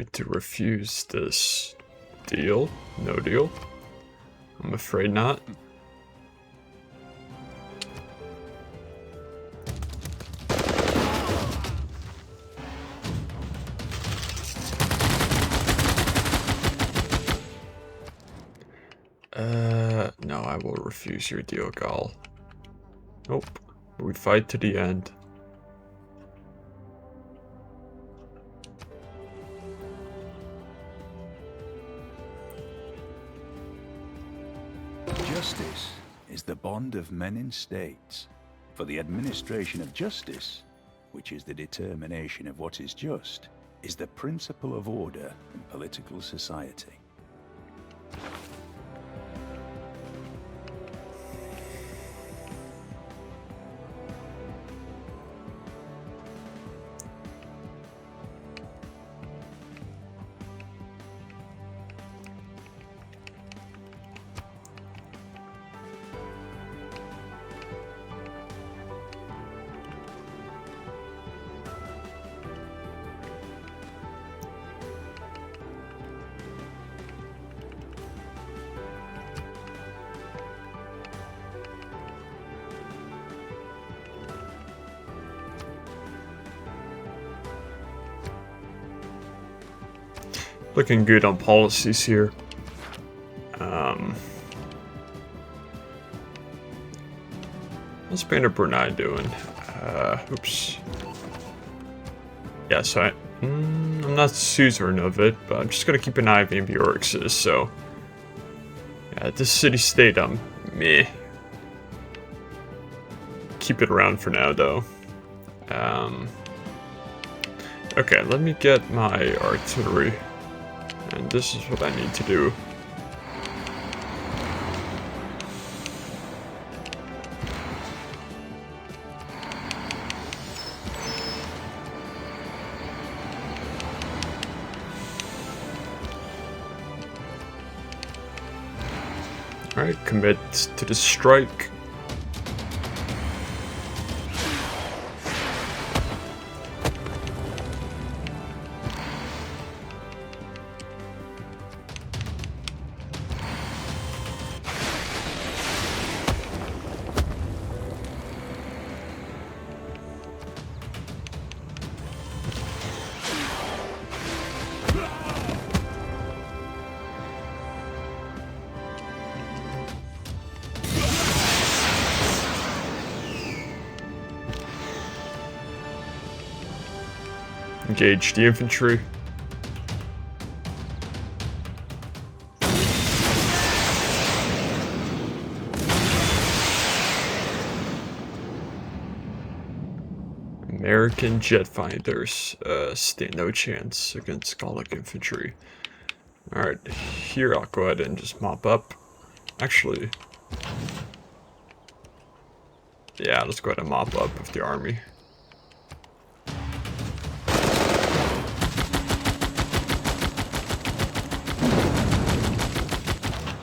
me to refuse this deal? No deal? I'm afraid not. No, I will refuse your deal, Gal. Nope. We fight to the end. Justice is the bond of men in states. For the administration of justice, which is the determination of what is just, is the principle of order in political society. Looking good on policies here. What's Spain or Brunei doing? Oops. Yeah, so I'm not suzerain of it, but I'm just gonna keep an eye on Ambiorix's, so... Yeah, this city-state, meh. Keep it around for now, though. Okay, let me get my artillery. And this is what I need to do. Alright, commit to the strike. Engage the infantry. American jet fighters stand no chance against Gallic infantry. Alright, here I'll go ahead and just mop up. Actually, yeah, let's go ahead and mop up with the army.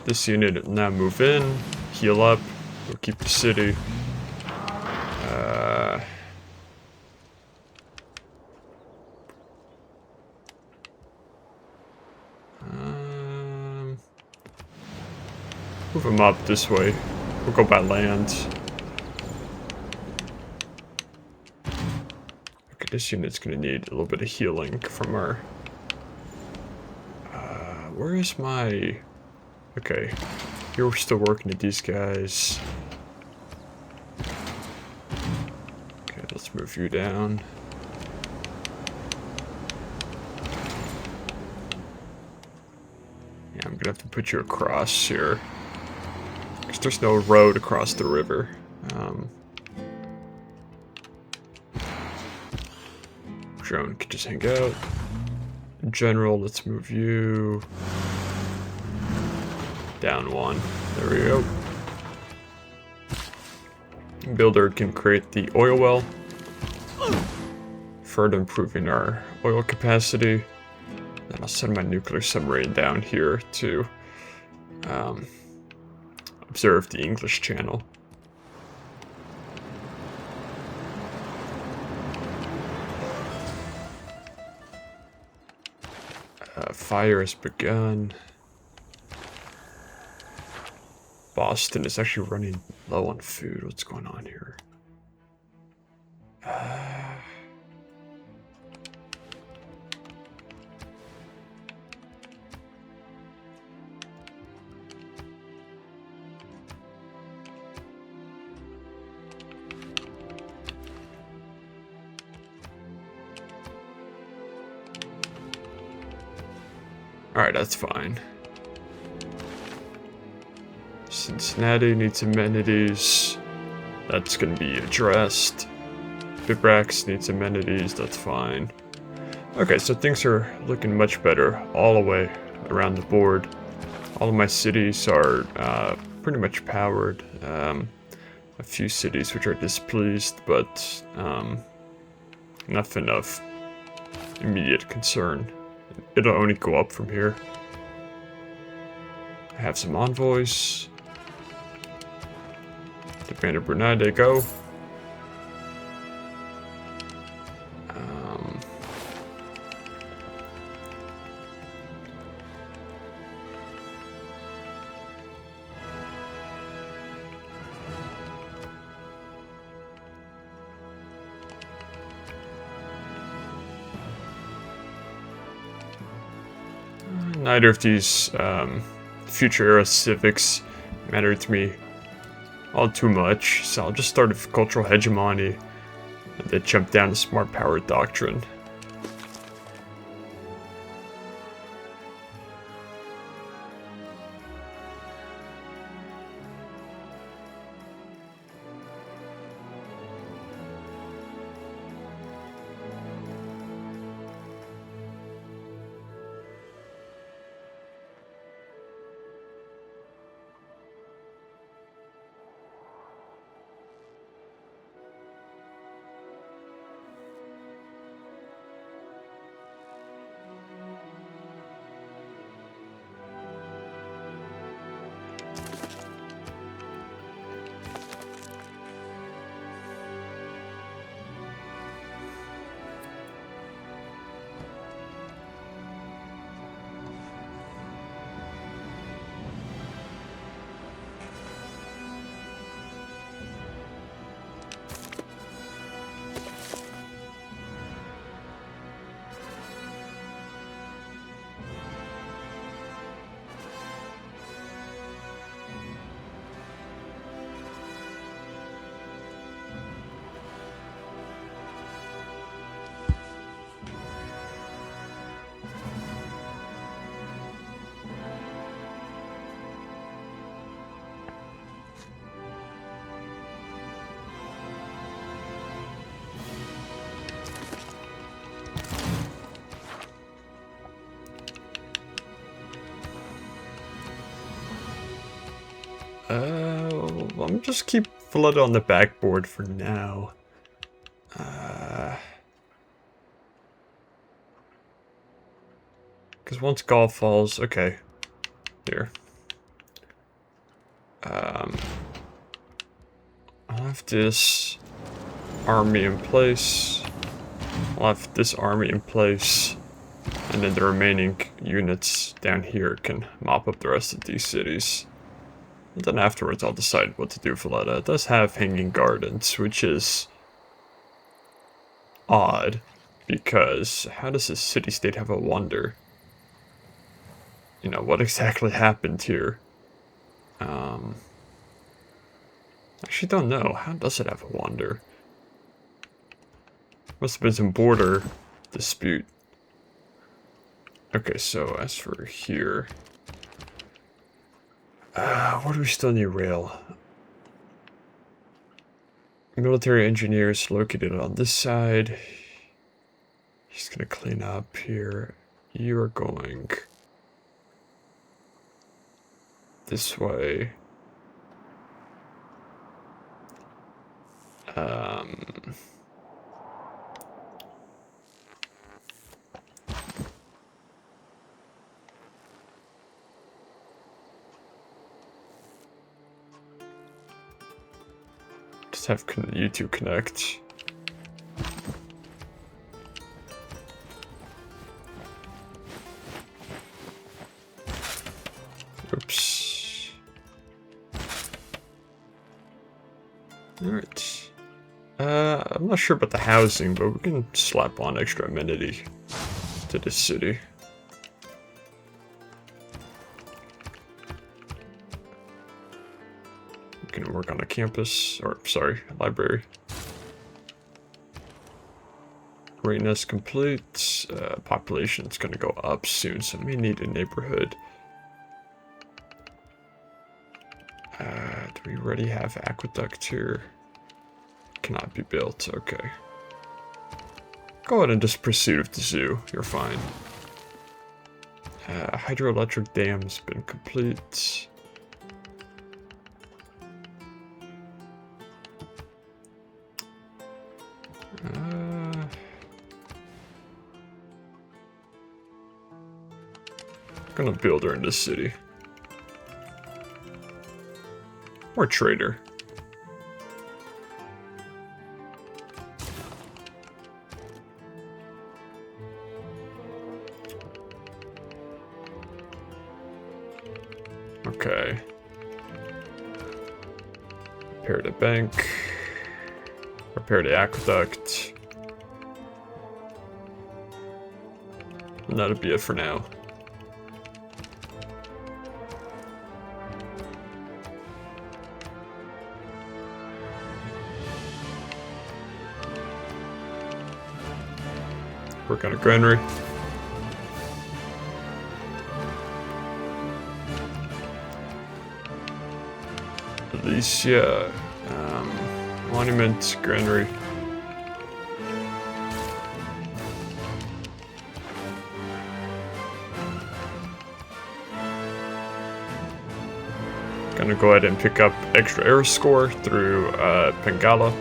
This unit will now move in, heal up, we'll keep the city. Move them up this way. We'll go by land. Okay, this unit's gonna need a little bit of healing from our... where is my... Okay, here we're still working at these guys. Okay, let's move you down. Yeah, I'm gonna have to put you across here. Because there's no road across the river. Drone could just hang out. In general, let's move you down one. There we go. Builder can create the oil well, further improving our oil capacity. Then I'll send my nuclear submarine down here to observe the English Channel. Fire has begun. Boston is actually running low on food. What's going on here? Alright, that's fine. Cincinnati needs amenities. That's going to be addressed. Bibrax needs amenities. That's fine. Okay, so things are looking much better all the way around the board. All of my cities are pretty much powered. A few cities which are displeased, but nothing of immediate concern. It'll only go up from here. I have some envoys. To Band of Brunei they go. Neither of these future era civics matter to me all too much, so I'll just start with cultural hegemony and then jump down to smart power doctrine. I'm just keep flood on the backboard for now. Because once Gaul falls, okay. Here. I'll have this army in place. I'll have this army in place. And then the remaining units down here can mop up the rest of these cities. And then afterwards I'll decide what to do with Valletta. It does have hanging gardens, which is odd. Because how does a city-state have a wonder? You know, what exactly happened here? Actually don't know. How does it have a wonder? Must have been some border dispute. Okay, so as for here... what do we still need rail? Military engineers located on this side. He's gonna clean up here. You are going... this way. Just have you two connect. Alright. I'm not sure about the housing, but we can slap on extra amenity to this city. We can work on a campus, or sorry, a library. Readiness complete. Population's gonna go up soon, so we need a neighborhood. Do we already have aqueduct here? Cannot be built, okay. Go ahead and just proceed with the zoo, you're fine. Hydroelectric dam's been complete. Gonna build her in this city. Or trader. Okay. Repair the bank. Repair the aqueduct. And that'll be it for now. Work on a granary. Alicia, monument, granary. Gonna go ahead and pick up extra air score through Pengala.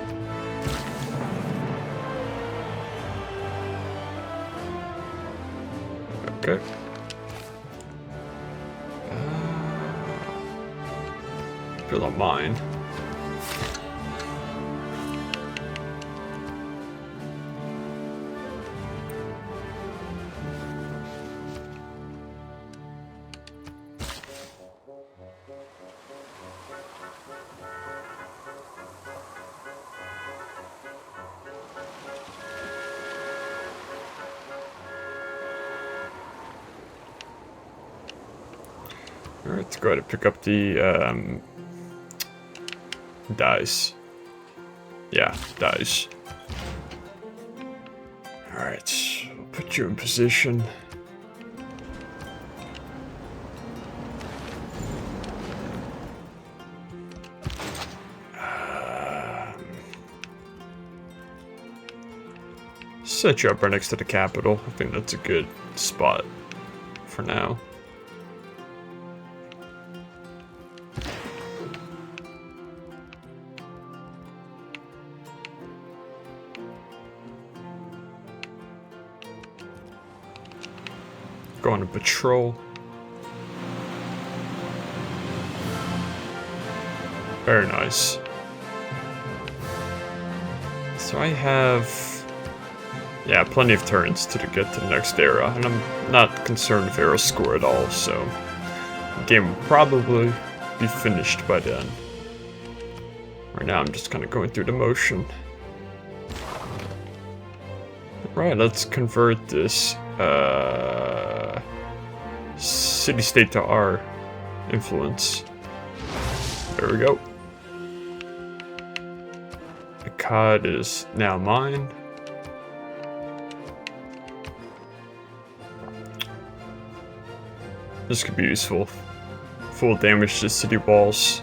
Okay. Build a mine. Alright, let's go ahead and pick up the dice. Yeah, dice. Alright, we'll put you in position. Set you up right next to the capital. I think that's a good spot for now. Go on a patrol. Very nice. So I have, yeah, plenty of turns to get to the next era, and I'm not concerned with era score at all, so the game will probably be finished by then. Right now I'm just kind of going through the motion. Right, let's convert this city-state to our influence. There we go. The COD is now mine. This could be useful. Full damage to city walls.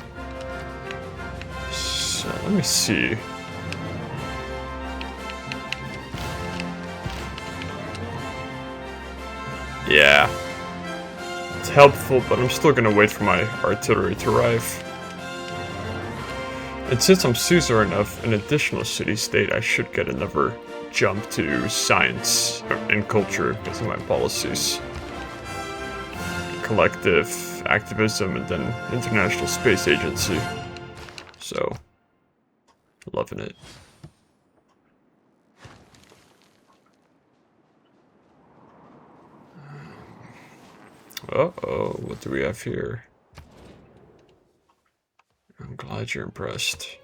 So let me see. Yeah. It's helpful, but I'm still gonna wait for my artillery to arrive. And since I'm suzerain of an additional city-state, I should get another jump to science and culture because of my policies. Collective activism and then International Space Agency. So, loving it. Uh-oh, what do we have here? I'm glad you're impressed.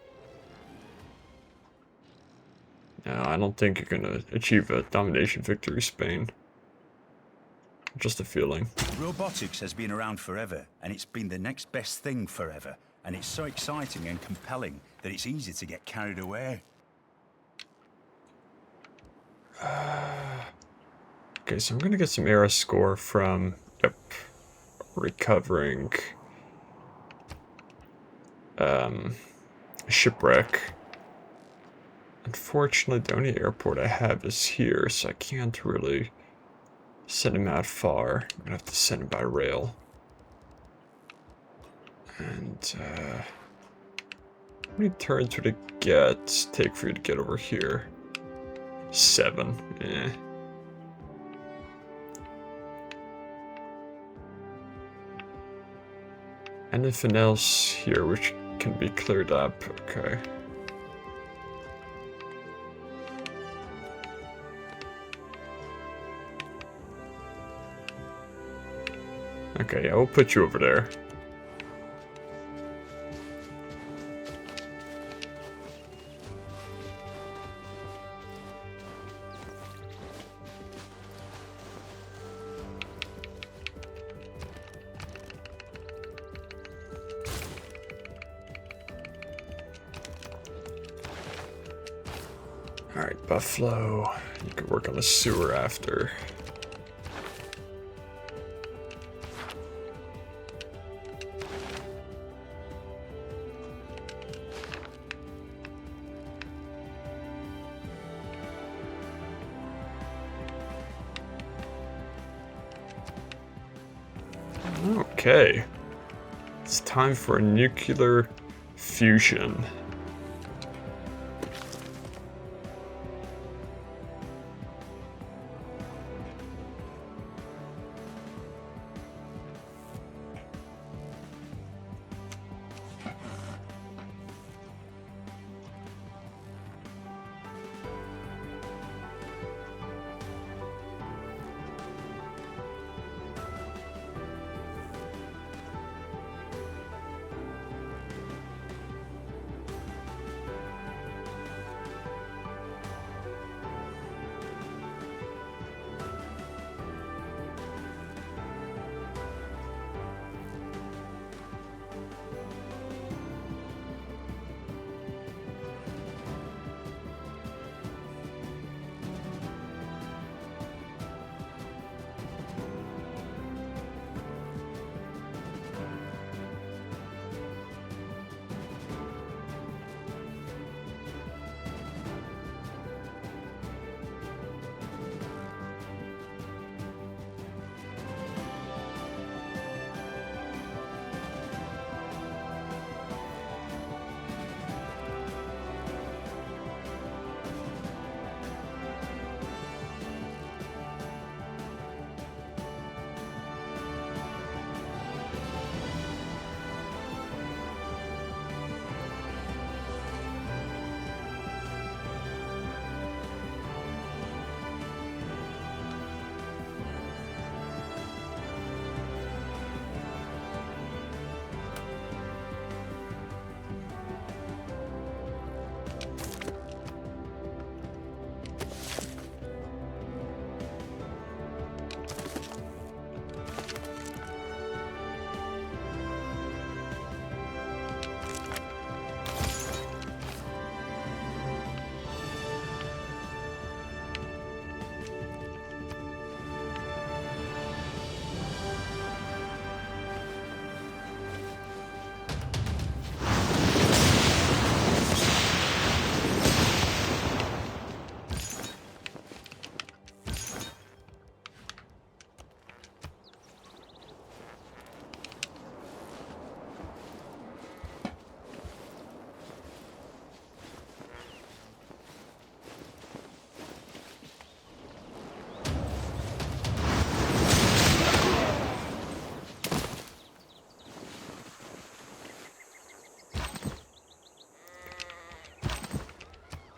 I don't think you're gonna achieve a domination victory, Spain. Just a feeling. Robotics has been around forever, and it's been the next best thing forever. And it's so exciting and compelling that it's easy to get carried away. Okay, so I'm gonna get some era score from, yep, recovering shipwreck. Unfortunately, the only airport I have is here, so I can't really send him out far. I'm gonna have to send him by rail. And, how many turns would it take for you to get over here? 7. Eh. Anything else here which can be cleared up? Okay. Okay, yeah, we'll put you over there. Alright, Buffalo. You can work on the sewer after. Okay. It's time for a nuclear fusion.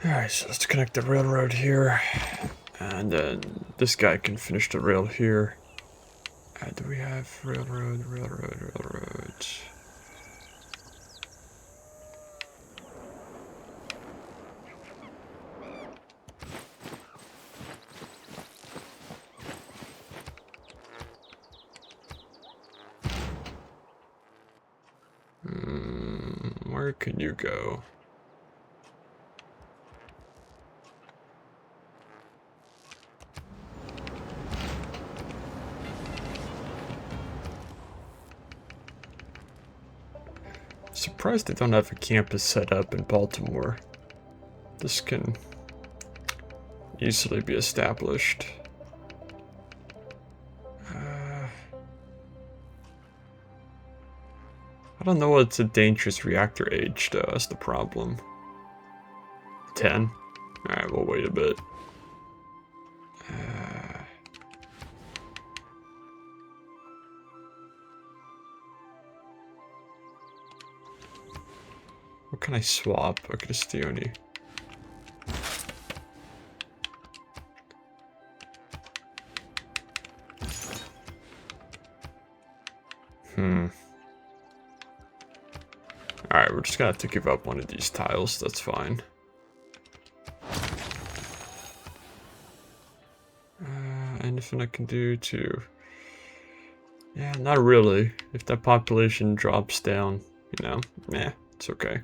Alright, so let's connect the railroad here. And then this guy can finish the rail here. Do we have railroad? Where can you go? Surprised they don't have a campus set up in Baltimore. This can easily be established. I don't know what's a dangerous reactor age, though. That's the problem. 10? Alright, we'll wait a bit. What can I swap? A Cristioni. Alright, we're just gonna have to give up one of these tiles, that's fine. Anything I can do to... Yeah, not really. If that population drops down, you know, it's okay.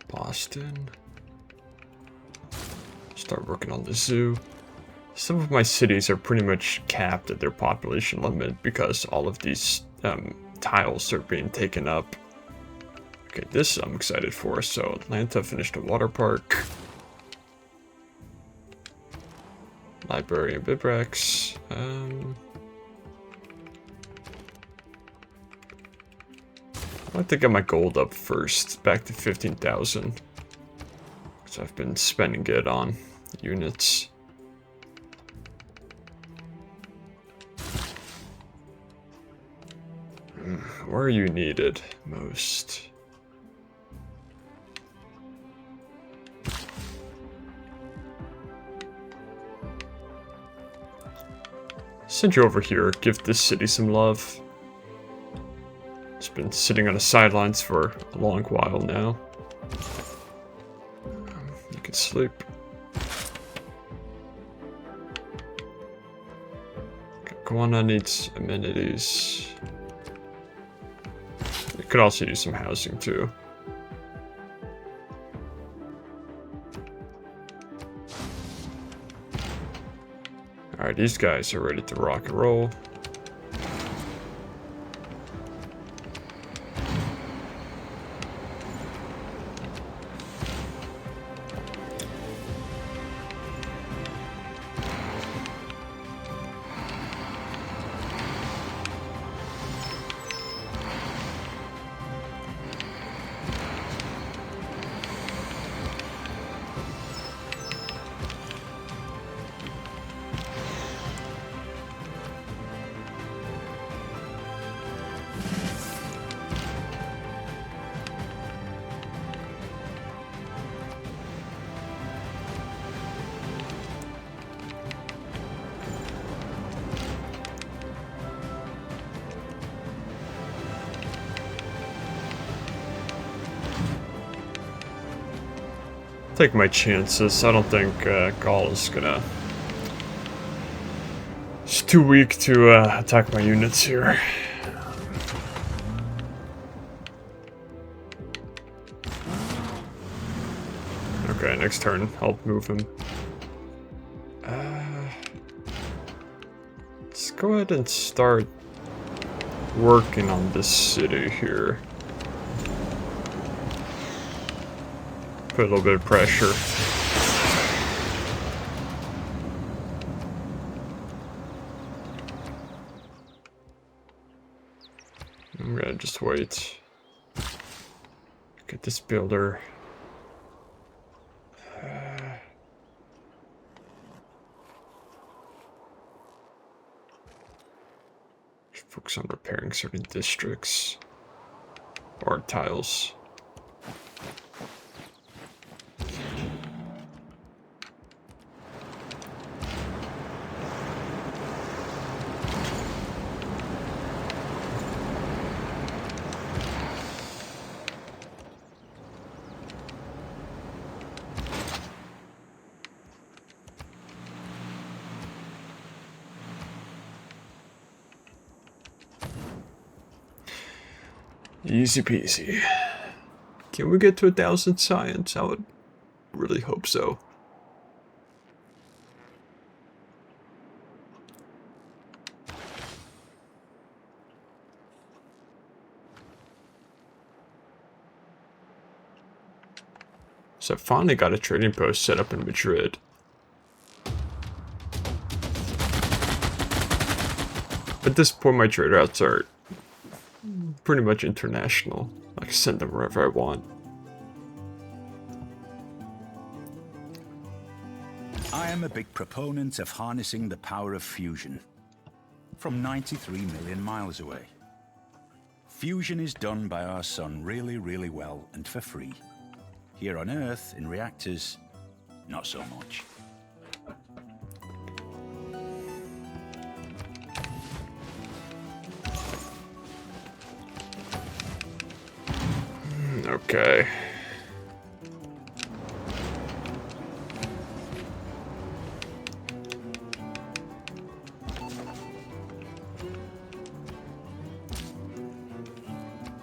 Boston. Start working on the zoo. Some of my cities are pretty much capped at their population limit because all of these tiles are being taken up. Okay, this I'm excited for. So Atlanta finished a water park. Library and Bibrax. I'd like to get my gold up first, back to 15,000. Because I've been spending it on units. Where are you needed most? Send you over here, give this city some love. It's been sitting on the sidelines for a long while now. You can sleep. Guana needs amenities. You could also use some housing too. Alright, these guys are ready to rock and roll. Take my chances. I don't think Gaul is gonna... It's too weak to attack my units here. Okay, next turn, help move him. Let's go ahead and start working on this city here. Put a little bit of pressure. I'm gonna just wait. Get this builder. Focus on repairing certain districts or tiles. Easy peasy. Can we get to 1,000 science? I would really hope so. So I finally got a trading post set up in Madrid. At this point, my trade routes are pretty much international. I can send them wherever I want. I am a big proponent of harnessing the power of fusion. From 93 million miles away. Fusion is done by our sun really, really well and for free. Here on Earth, in reactors, not so much. Okay.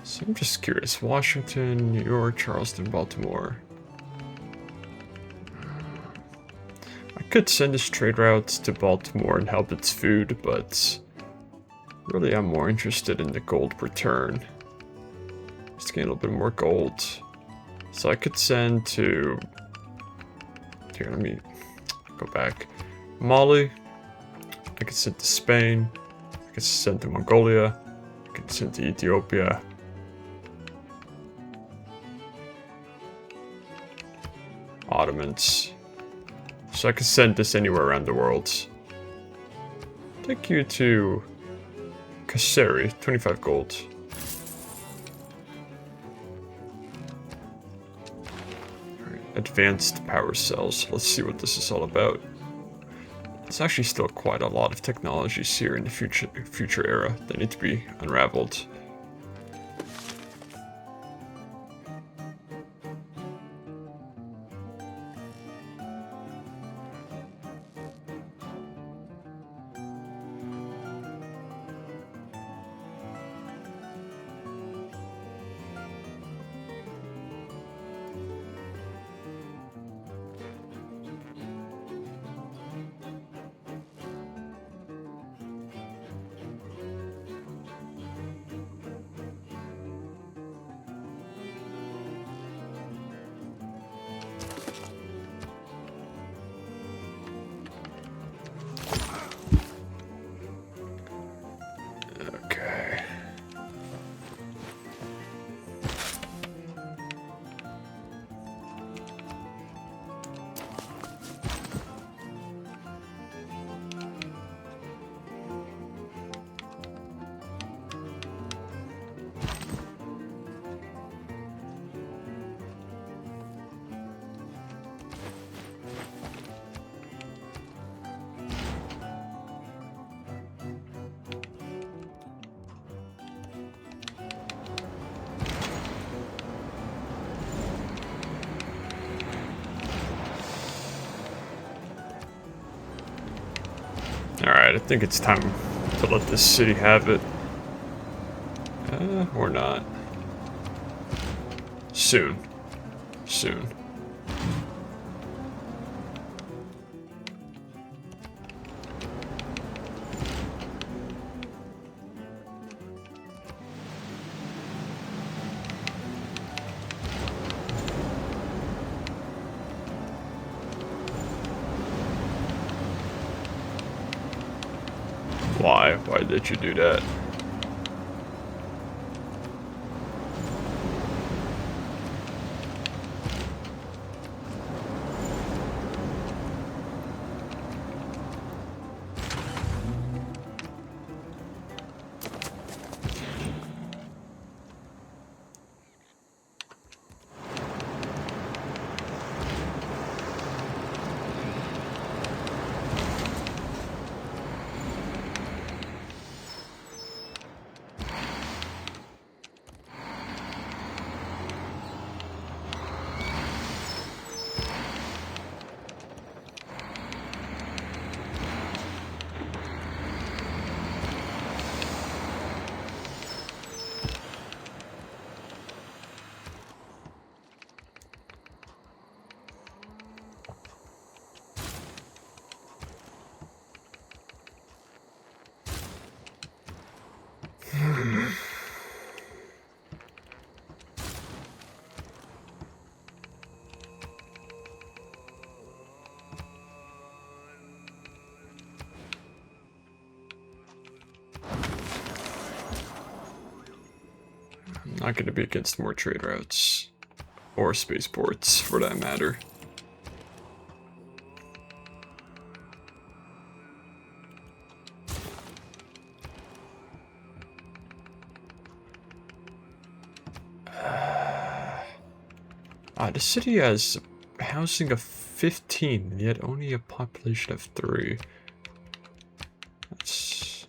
So I'm just curious. Washington, New York, Charleston, Baltimore. I could send this trade route to Baltimore and help its food, but really I'm more interested in the gold return. Just gain a little bit more gold. So I could send to... Here, let me go back. Mali. I could send to Spain. I could send to Mongolia. I could send to Ethiopia. Ottomans. So I could send this anywhere around the world. Take you to Kasseri, 25 gold. Alright, advanced power cells. Let's see what this is all about. There's actually still quite a lot of technologies here in the future era that need to be unraveled. Okay. Alright, I think it's time to let this city have it. Or not. Soon. Soon. Why? Why did you do that? Not going to be against more trade routes. Or spaceports, for that matter. The city has housing of 15, and yet only a population of 3. That's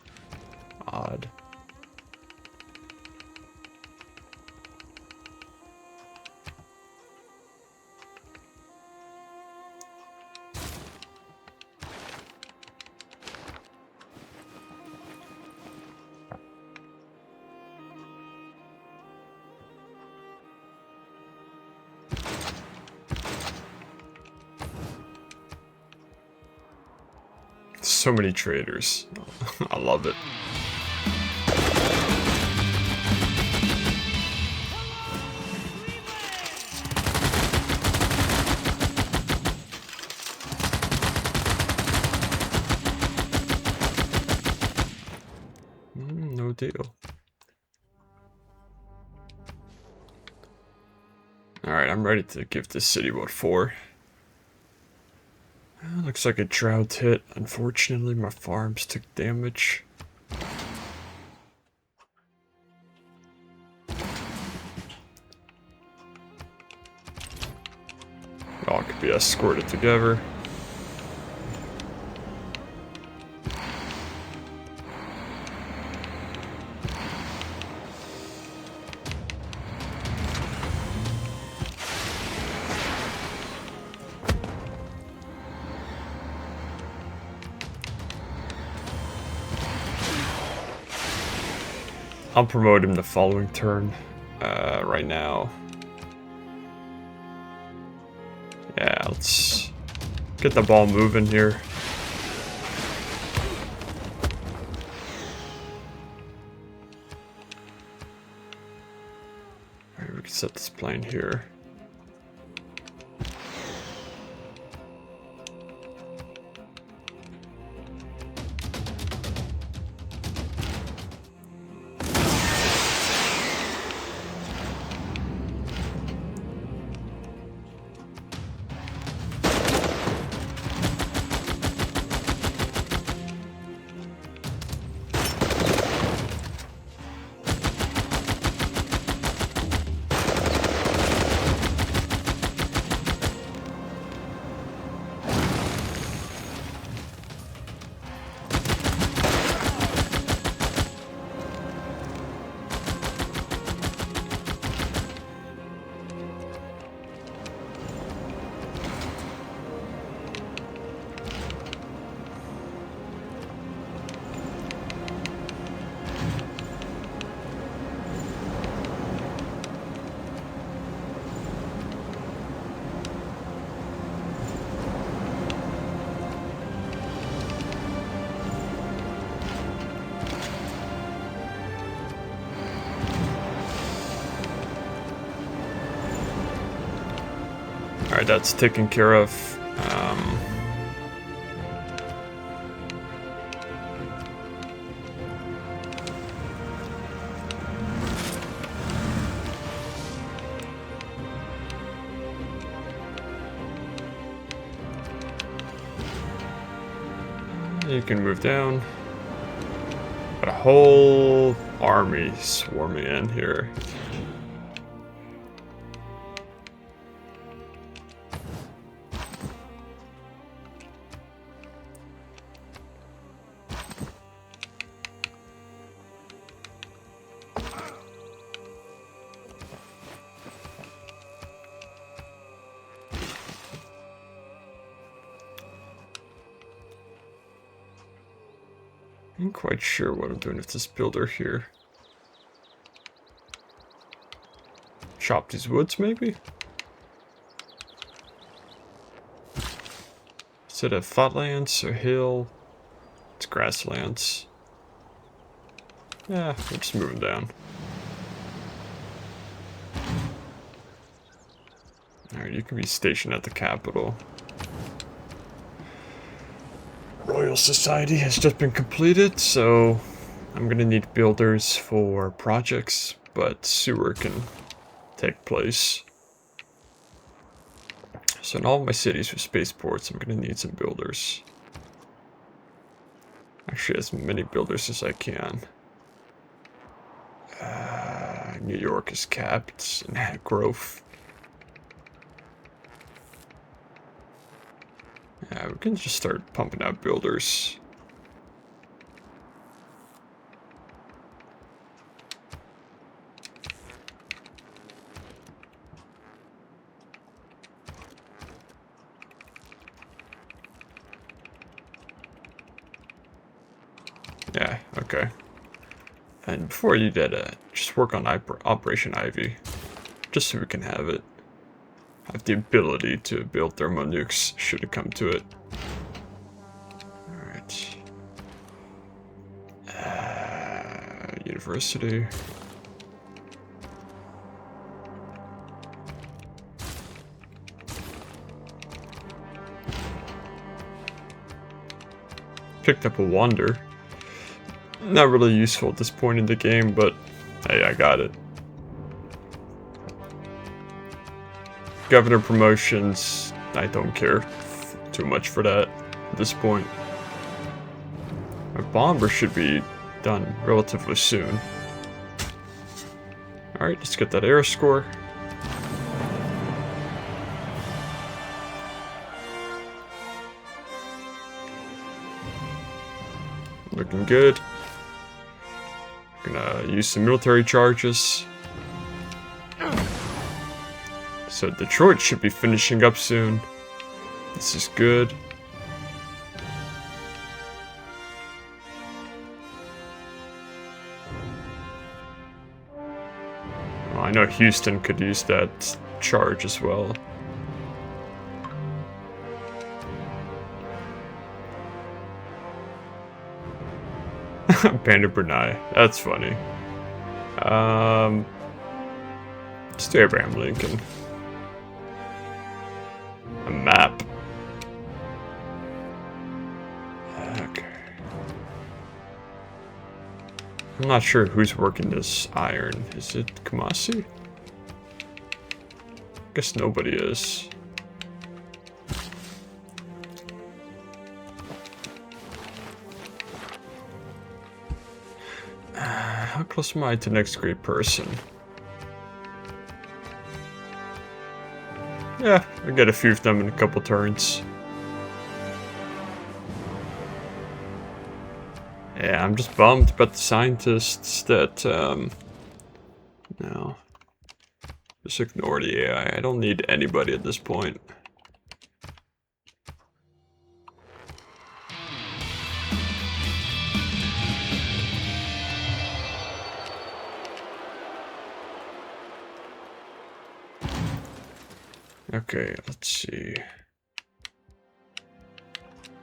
odd. So many traders. I love it. No deal. Alright, I'm ready to give this city what 4. Looks like a drought hit. Unfortunately, my farms took damage. All could be escorted together. I'll promote him the following turn. Right now. Yeah, let's get the ball moving here. Alright, we can set this plane here. Alright, that's taken care of. You can move down. Got a whole army swarming in here. I'm quite sure what I'm doing with this builder here. Chop these woods, maybe? Is it a flatlands or hill? It's grasslands. Yeah, we'll just move them down. Alright, you can be stationed at the capital. Royal Society has just been completed, so I'm gonna need builders for projects, but sewer can take place. So in all of my cities with spaceports, I'm going to need some builders. Actually, as many builders as I can. New York is capped and growth. Yeah, we can just start pumping out builders. Yeah, okay. And before you did just work on Operation Ivy. Just so we can have it. Have the ability to build thermonukes should it come to it. Alright. University. Picked up a wander. Not really useful at this point in the game, but hey, I got it. Governor promotions, I don't care too much for that at this point. My bomber should be done relatively soon. Alright, let's get that air score. Looking good. Gonna use some military charges. So Detroit should be finishing up soon. This is good. Well, I know Houston could use that charge as well. Panda Brunei. That's funny. Let's do Abraham Lincoln. A map. Okay. I'm not sure who's working this iron. Is it Kamasi? Guess nobody is. How close am I to next great person? Yeah, I get a few of them in a couple turns. Yeah, I'm just bummed about the scientists that, no. Just ignore the AI. I don't need anybody at this point. Okay, let's see.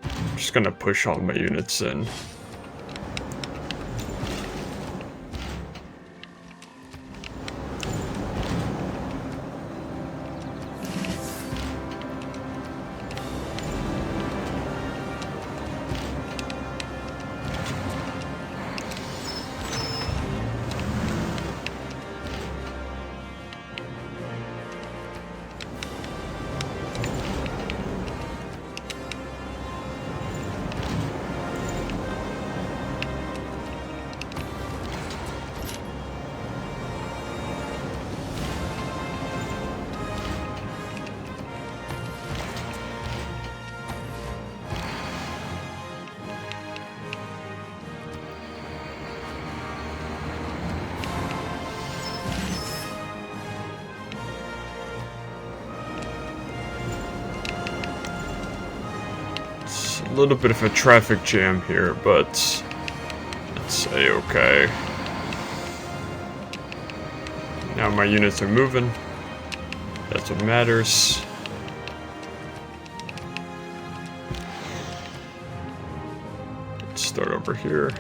I'm just gonna push all my units in. A little bit of a traffic jam here, but it's a-okay. Now my units are moving. That's what matters. Let's start over here.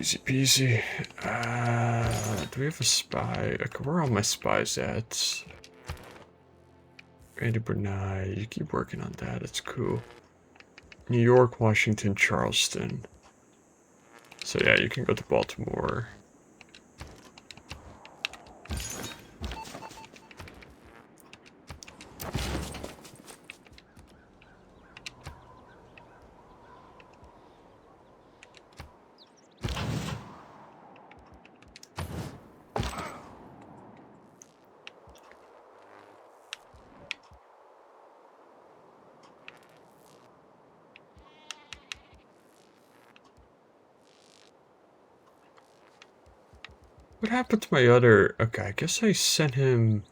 Easy peasy. Do we have a spy? Okay, where are all my spies at? Andy Bernay, you keep working on that, it's cool. New York, Washington, Charleston. So yeah, you can go to Baltimore. What happened to my other... Okay, I guess I sent him...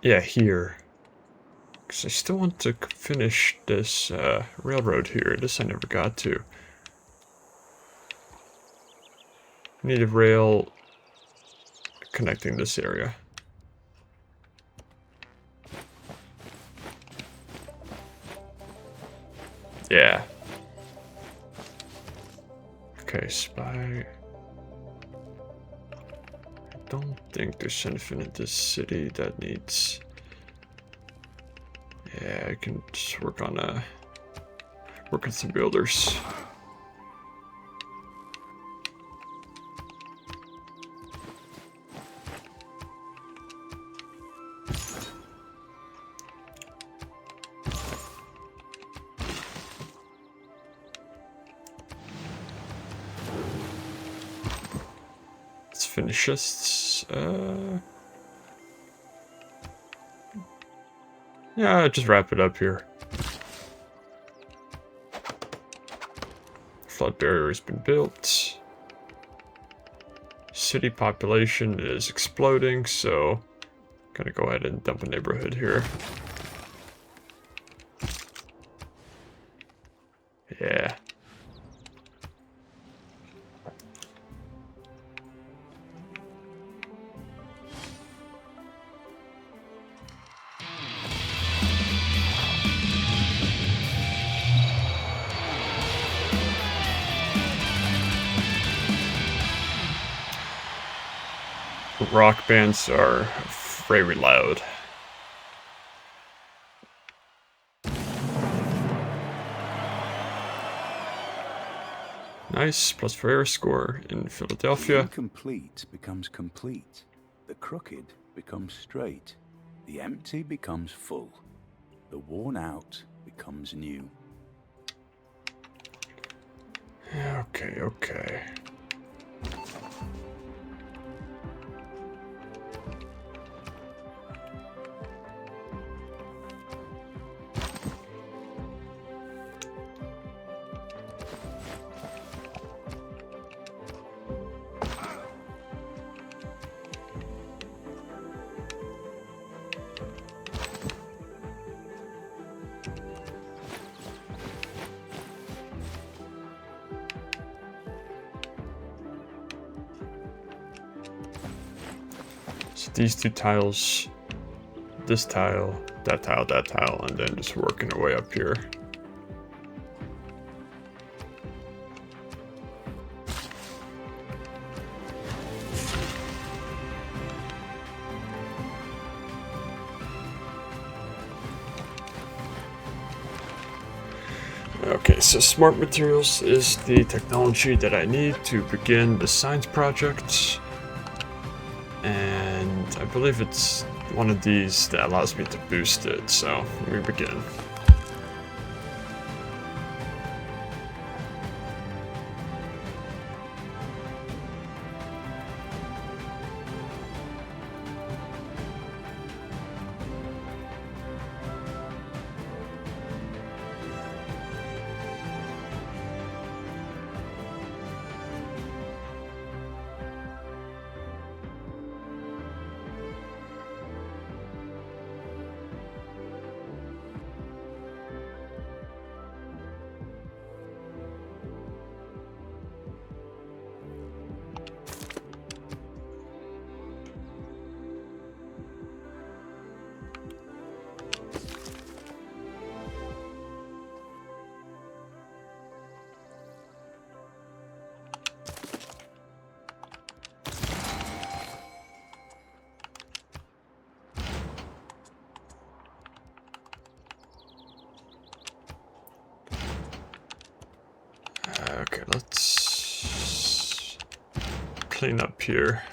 Yeah, here. Because I still want to finish this railroad here. This I never got to. Need a rail connecting this area. Yeah. Okay, spy... I don't think there's anything in this city that needs... Yeah, I can just work on some builders. Let's finish this. Yeah, just wrap it up here. Flood barrier has been built. City population is exploding, so gonna go ahead and dump a neighborhood here. Yeah. Rock bands are very loud. Nice, plus for air score in Philadelphia. The incomplete becomes complete. The crooked becomes straight. The empty becomes full. The worn out becomes new. Okay, okay. So these two tiles, this tile, that tile, and then just working our way up here. Okay, so smart materials is the technology that I need to begin the science project. And I believe it's one of these that allows me to boost it, so let me begin. clean up here.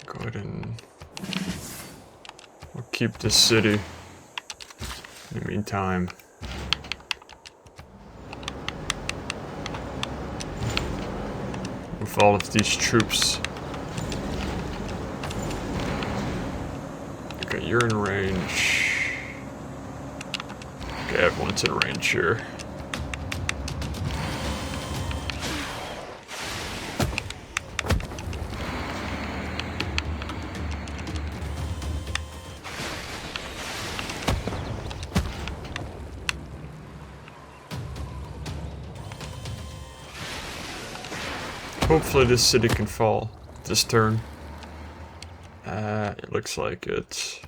Go ahead and we'll keep this city in the meantime. With all of these troops. Okay, you're in range. Okay, everyone's in range here. Hopefully this city can fall this turn. It looks like it.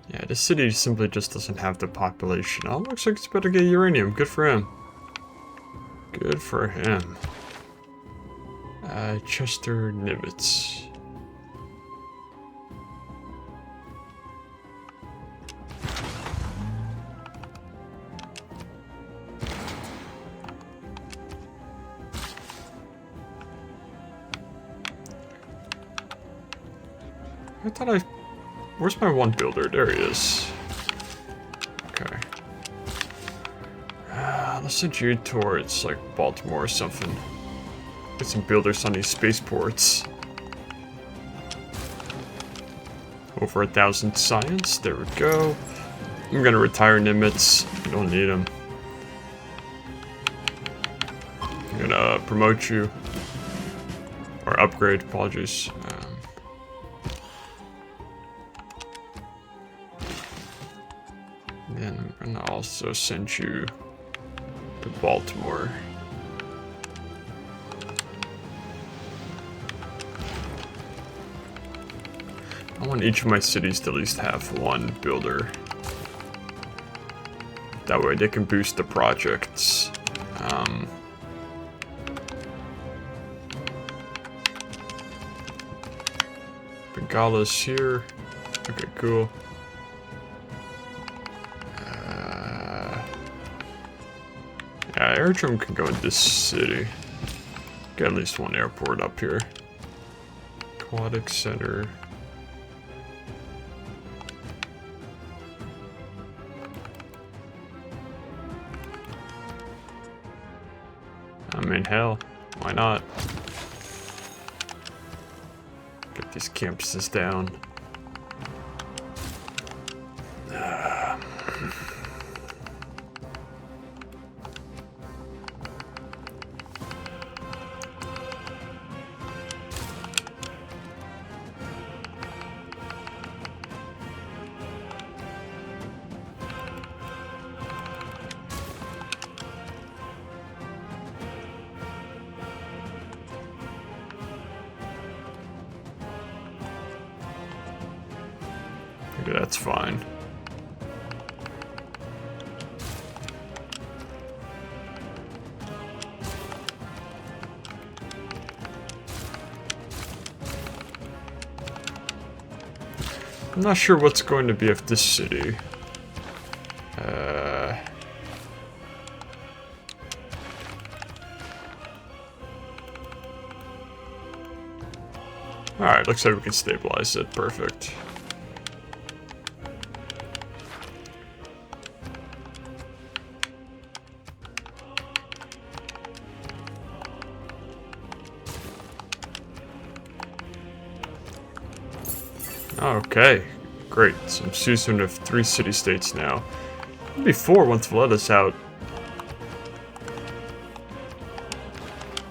Yeah, the city simply just doesn't have the population. Oh, looks like it's about to get uranium. Good for him. Good for him. Chester Nimitz. I thought I... Where's my one builder? There he is. Okay. Let's send you towards, like, Baltimore or something. Get some builders on these spaceports. Over 1,000 science. There we go. I'm gonna retire Nimitz. You don't need him. I'm gonna promote you. Or upgrade, apologies. Then I'm gonna also send you to Baltimore. I want each of my cities to at least have one builder. That way they can boost the projects. Bengala's here. Okay, cool. Yeah, Airdrome can go in this city. Get at least one airport up here. Aquatic Center. I mean, hell, why not? Get these campuses down. Okay, that's fine. I'm not sure what's going to be of this city. Alright, looks like we can stabilize it. Perfect. Okay, great. So I'm soon to have 3 city-states now. It'll be 4 once Vallada's out.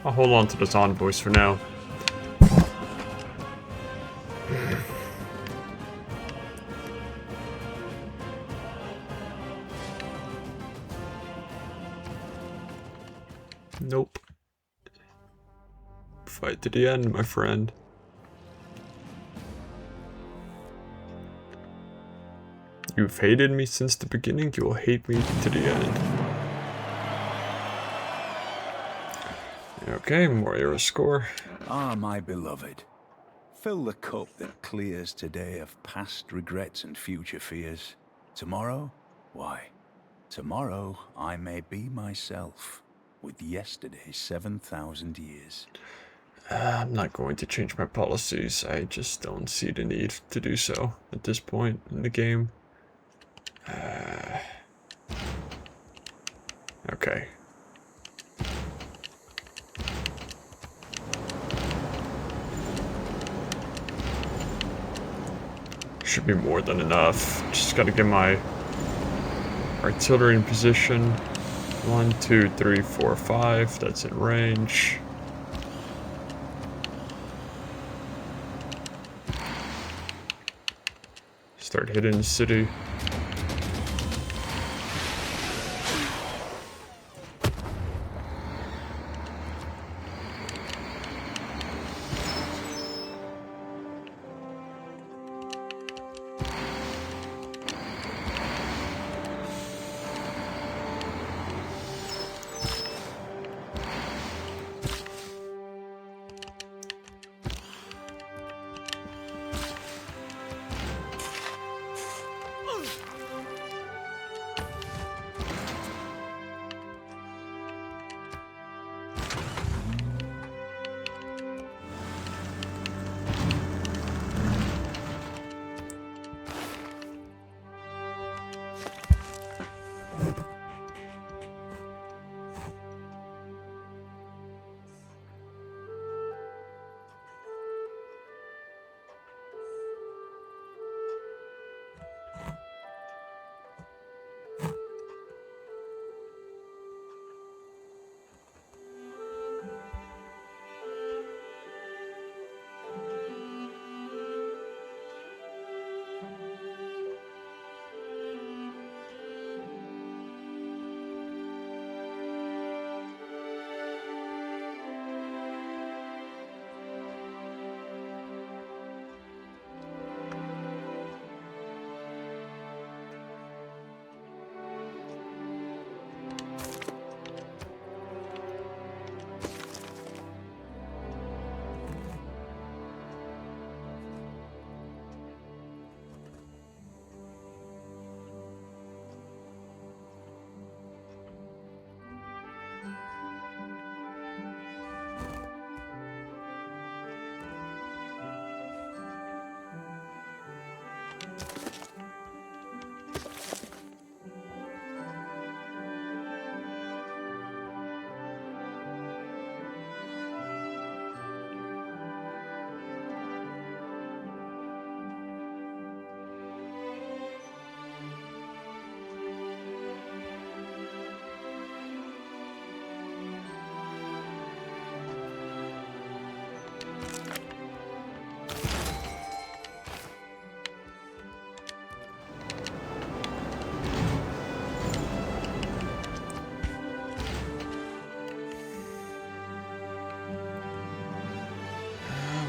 Oh, hold on to those envoys for now. Nope. Fight to the end, my friend. You've hated me since the beginning, you will hate me to the end. Okay, more hero score. Ah, my beloved, fill the cup that clears today of past regrets and future fears. Tomorrow? Why, tomorrow I may be myself, with yesterday's 7,000 years. I'm not going to change my policies. I just don't see the need to do so at this point in the game. Okay. Should be more than enough. Just gotta get my artillery in position. 1, 2, 3, 4, 5. That's in range. Start hitting the city.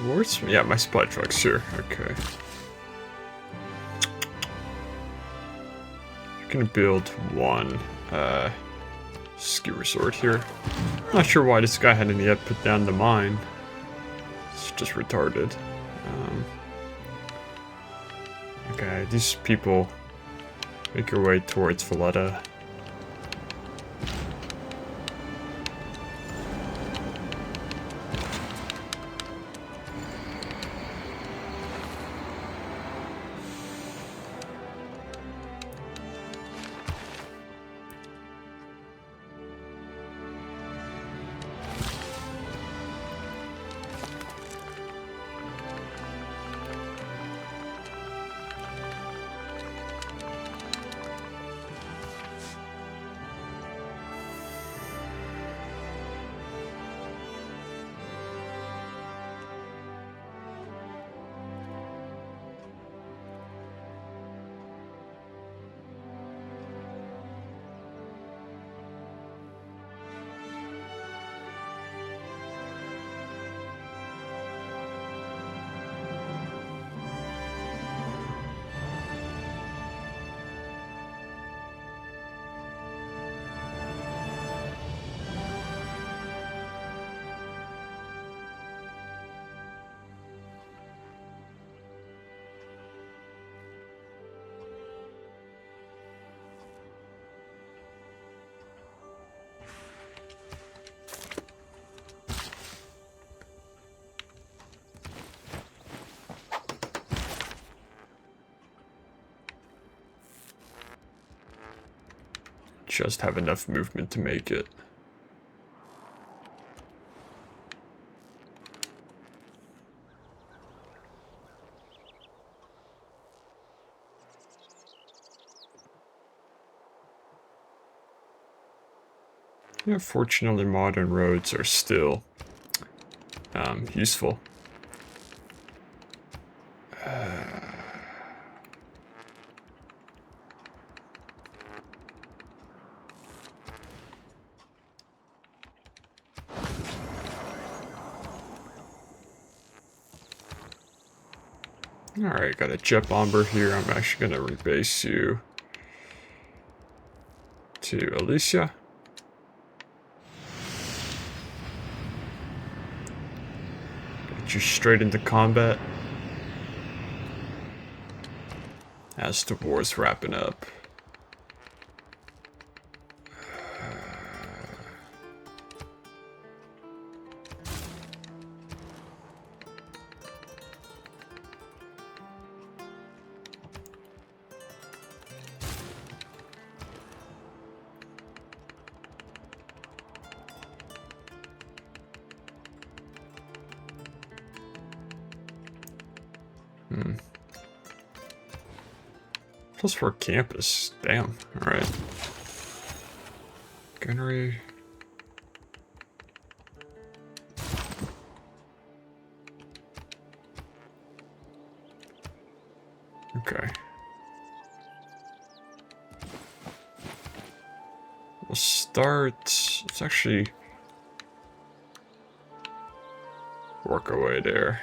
Where's... yeah, my supply truck's here. Okay. I'm gonna build one ski resort here. Not sure why this guy hadn't yet put down the mine. It's just retarded. Okay, these people make your way towards Valletta. just have enough movement to make it. Yeah, fortunately modern roads are still useful. Alright, got a jet bomber here. I'm actually going to rebase you to Alicia. Get you straight into combat as the war's wrapping up. +4 campus. Damn. Alright. Gunnery. Okay. We'll start. Let's actually work our way there.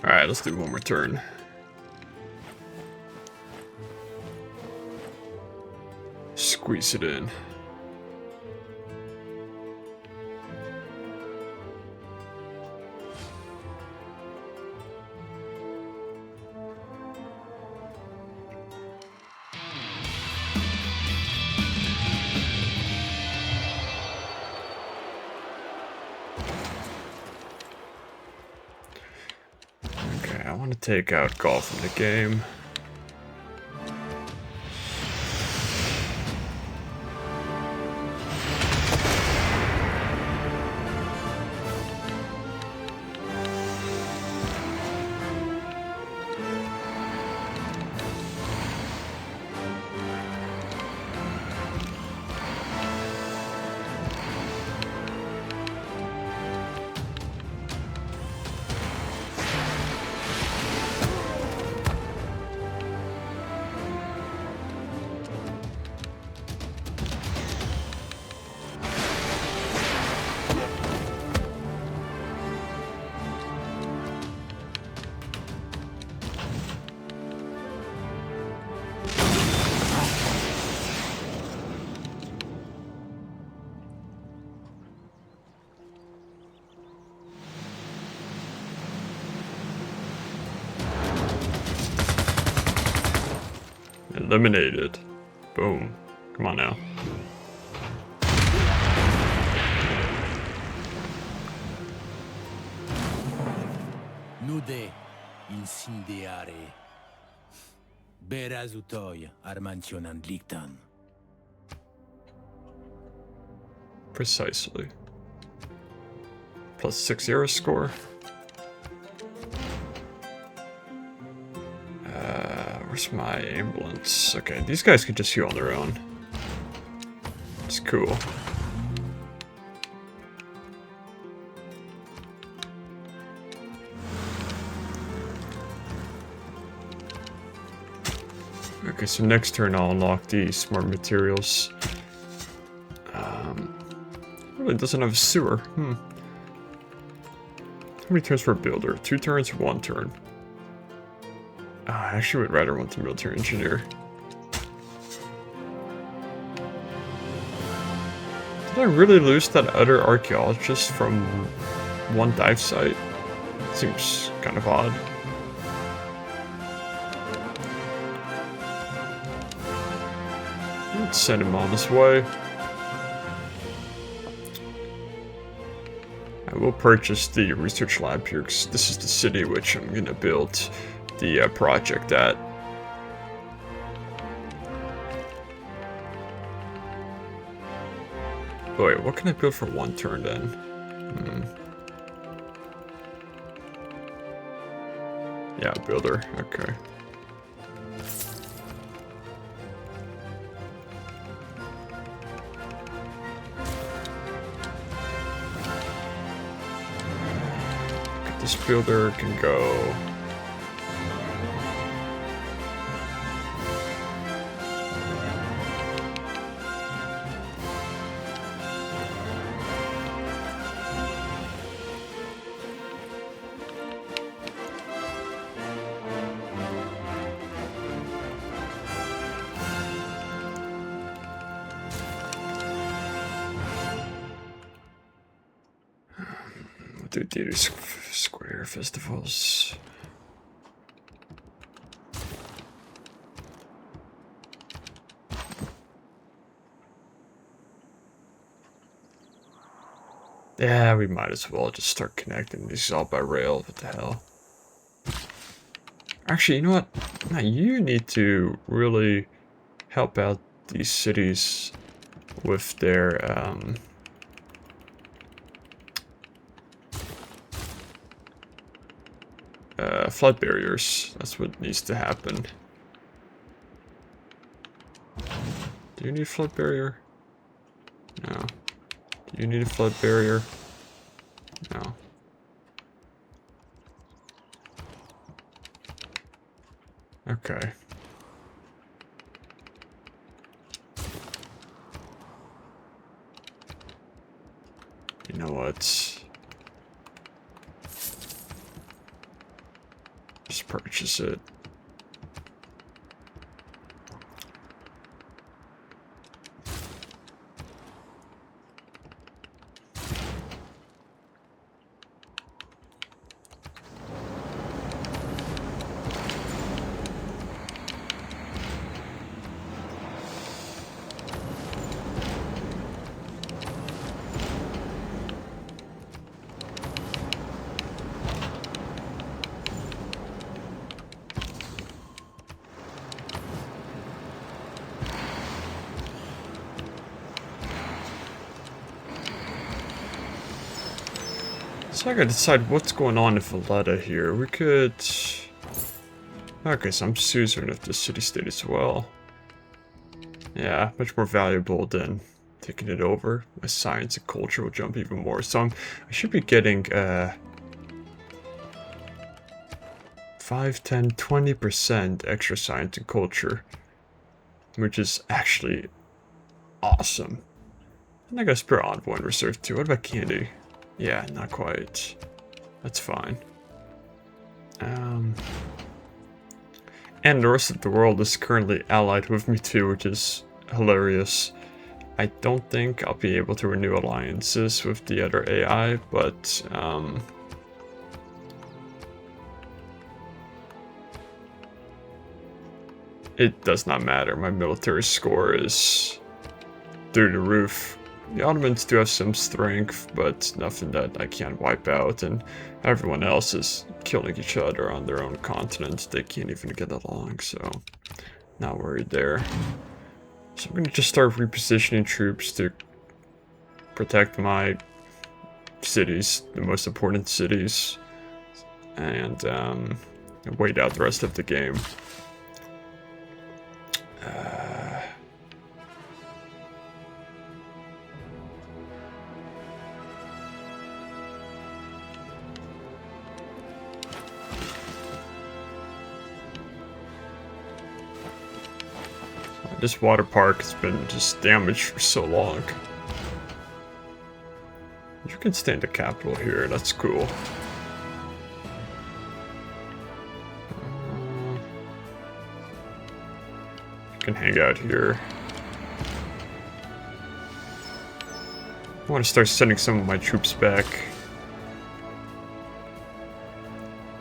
Alright, let's do one more turn. Squeeze it in. I want to take out golf from the game. Eliminated. Boom. Come on now. Nude incendiare. Berazutoi armantionan lictan. Precisely. +6 aero score. Where's my ambulance? Okay, these guys can just heal on their own. It's cool. Okay, so next turn I'll unlock the smart materials. Really doesn't have a sewer. How many turns for a builder? 2 turns or 1 turn? I actually would rather want the military engineer. Did Did I really lose that other archaeologist from one dive site? Seems kind of odd. Let's send him on his way. I will purchase the research lab here because this is the city which I'm gonna build the project at. Oh, wait, what can I build for one turn then? Yeah, builder, okay. This builder can go. Do Deity Square festivals. Yeah, we might as well just start connecting these all by rail. What the hell? Actually, you know what? Now you need to really help out these cities with their flood barriers. That's what needs to happen. Do you need a flood barrier? No. Do you need a flood barrier? No. Okay. You know what? Just purchase it. So I gotta decide what's going on in Valletta here. We could... Okay, so I'm suzerain of the city-state as well. Yeah, much more valuable than taking it over. My science and culture will jump even more. So I should be getting 5, 10, 20% extra science and culture. Which is actually awesome. And I got Spirit Envoy in reserve too. What about candy? Yeah, not quite. That's fine. And the rest of the world is currently allied with me too, which is hilarious. I don't think I'll be able to renew alliances with the other AI, but it does not matter. My military score is through the roof. The Ottomans do have some strength, but nothing that I can't wipe out, and everyone else is killing each other on their own continent. They can't even get along, so not worried there. So I'm gonna just start repositioning troops to protect my cities, the most important cities, and wait out the rest of the game. This water park has been just damaged for so long. You can stay in the capital here, that's cool. You can hang out here. I want to start sending some of my troops back.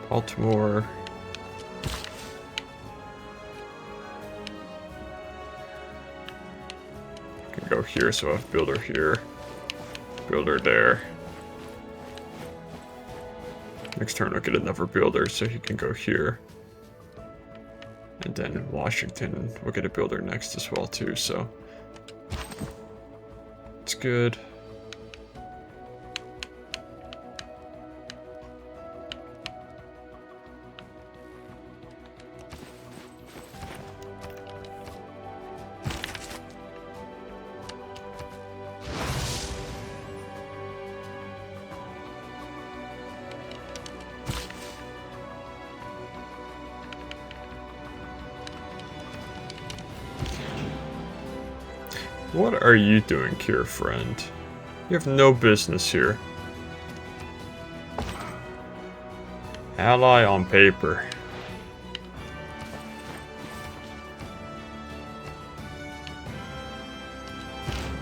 Baltimore. I can go here, so I have builder here. Builder there. Next turn I'll get another builder, so he can go here. And then Washington will get a builder next as well too, so it's good. What are you doing here, friend? You have no business here. Ally on paper.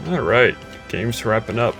Alright, game's wrapping up.